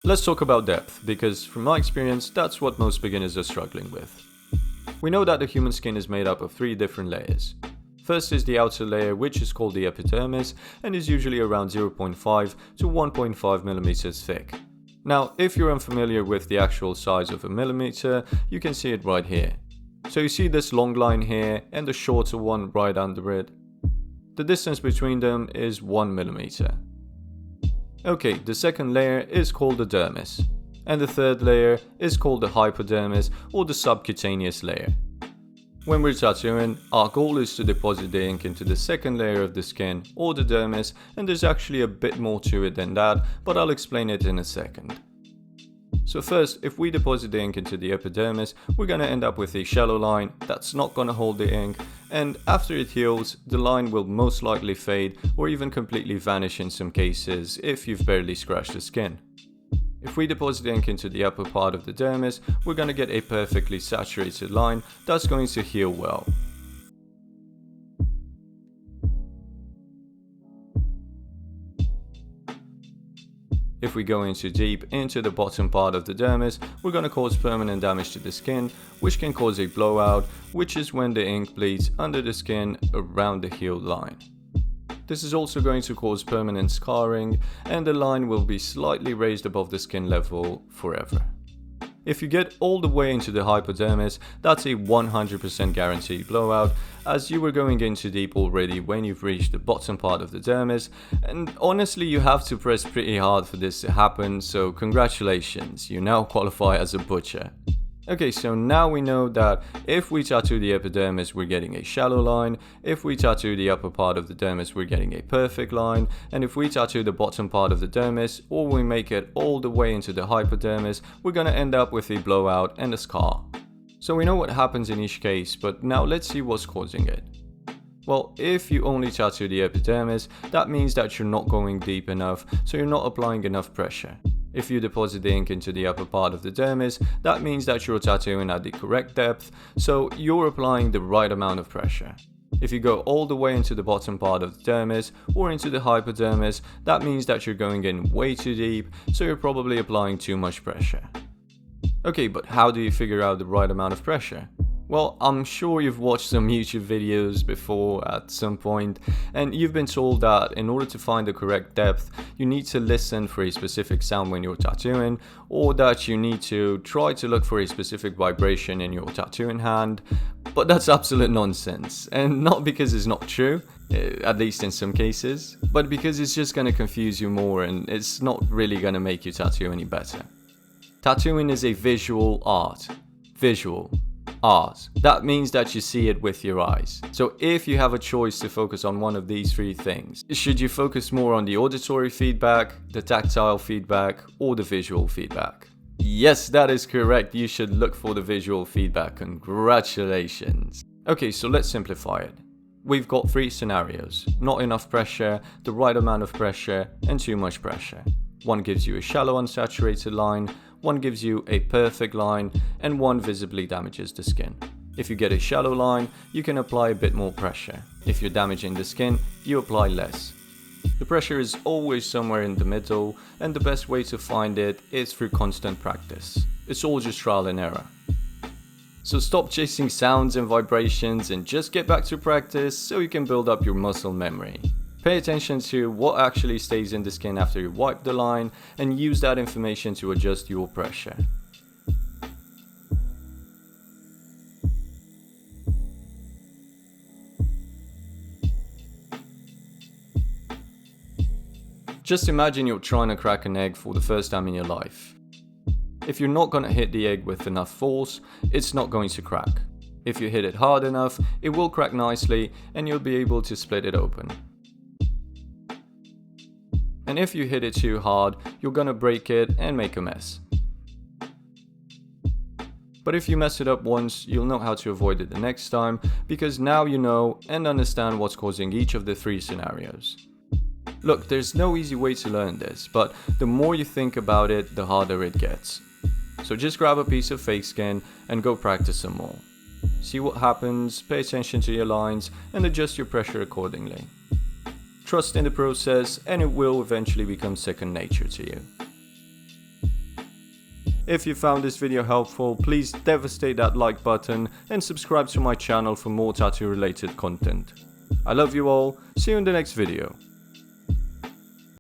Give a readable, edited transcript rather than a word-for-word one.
Let's talk about depth, because from my experience, that's what most beginners are struggling with. We know that the human skin is made up of 3 different layers. First is the outer layer, which is called the epidermis and is usually around 0.5 to 1.5 millimeters thick. Now, if you're unfamiliar with the actual size of a millimeter, you can see it right here. So you see this long line here and the shorter one right under it. The distance between them is 1 millimeter. Okay, the second layer is called the dermis, and the third layer is called the hypodermis or the subcutaneous layer. When we're tattooing, our goal is to deposit the ink into the second layer of the skin or the dermis, and there's actually a bit more to it than that, but I'll explain it in a second. So first, if we deposit the ink into the epidermis, we're going to end up with a shallow line that's not going to hold the ink, and after it heals, the line will most likely fade or even completely vanish in some cases if you've barely scratched the skin. If we deposit the ink into the upper part of the dermis, we're going to get a perfectly saturated line that's going to heal well. If we go in too deep into the bottom part of the dermis, we're going to cause permanent damage to the skin, which can cause a blowout, which is when the ink bleeds under the skin around the healed line. This is also going to cause permanent scarring, and the line will be slightly raised above the skin level forever. If you get all the way into the hypodermis, that's a 100% guaranteed blowout, as you were going in too deep already when you've reached the bottom part of the dermis, and honestly you have to press pretty hard for this to happen, so congratulations, you now qualify as a butcher. Okay, so now we know that if we tattoo the epidermis, we're getting a shallow line, if we tattoo the upper part of the dermis, we're getting a perfect line, and if we tattoo the bottom part of the dermis, or we make it all the way into the hypodermis, we're gonna end up with a blowout and a scar. So we know what happens in each case, but now let's see what's causing it. Well, if you only tattoo the epidermis, that means that you're not going deep enough, so you're not applying enough pressure. If you deposit the ink into the upper part of the dermis, that means that you're tattooing at the correct depth, so you're applying the right amount of pressure. If you go all the way into the bottom part of the dermis or into the hypodermis, that means that you're going in way too deep, so you're probably applying too much pressure. Okay, but how do you figure out the right amount of pressure? Well, I'm sure you've watched some YouTube videos before at some point, and you've been told that in order to find the correct depth, you need to listen for a specific sound when you're tattooing, or that you need to try to look for a specific vibration in your tattooing hand. But that's absolute nonsense, and not because it's not true, at least in some cases, but because it's just going to confuse you more and it's not really going to make your tattoo any better. Tattooing is a visual art. Visual art. That means that you see it with your eyes. So if you have a choice to focus on one of these 3 things, should you focus more on the auditory feedback, the tactile feedback, or the visual feedback? Yes, that is correct. You should look for the visual feedback. Congratulations. Okay, so let's simplify it. We've got 3 scenarios. Not enough pressure, the right amount of pressure, and too much pressure. One gives you a shallow unsaturated line, one gives you a perfect line, and one visibly damages the skin. If you get a shallow line, you can apply a bit more pressure. If you're damaging the skin, you apply less. The pressure is always somewhere in the middle, and the best way to find it is through constant practice. It's all just trial and error. So stop chasing sounds and vibrations and just get back to practice so you can build up your muscle memory. Pay attention to what actually stays in the skin after you wipe the line, and use that information to adjust your pressure. Just imagine you're trying to crack an egg for the first time in your life. If you're not going to hit the egg with enough force, it's not going to crack. If you hit it hard enough, it will crack nicely and you'll be able to split it open. And if you hit it too hard, you're gonna break it and make a mess. But if you mess it up once, you'll know how to avoid it the next time, because now you know and understand what's causing each of the 3 scenarios. Look, there's no easy way to learn this, but the more you think about it, the harder it gets. So just grab a piece of fake skin and go practice some more. See what happens, pay attention to your lines, and adjust your pressure accordingly. Trust in the process, and it will eventually become second nature to you. If you found this video helpful, please devastate that like button and subscribe to my channel for more tattoo related content. I love you all, see you in the next video.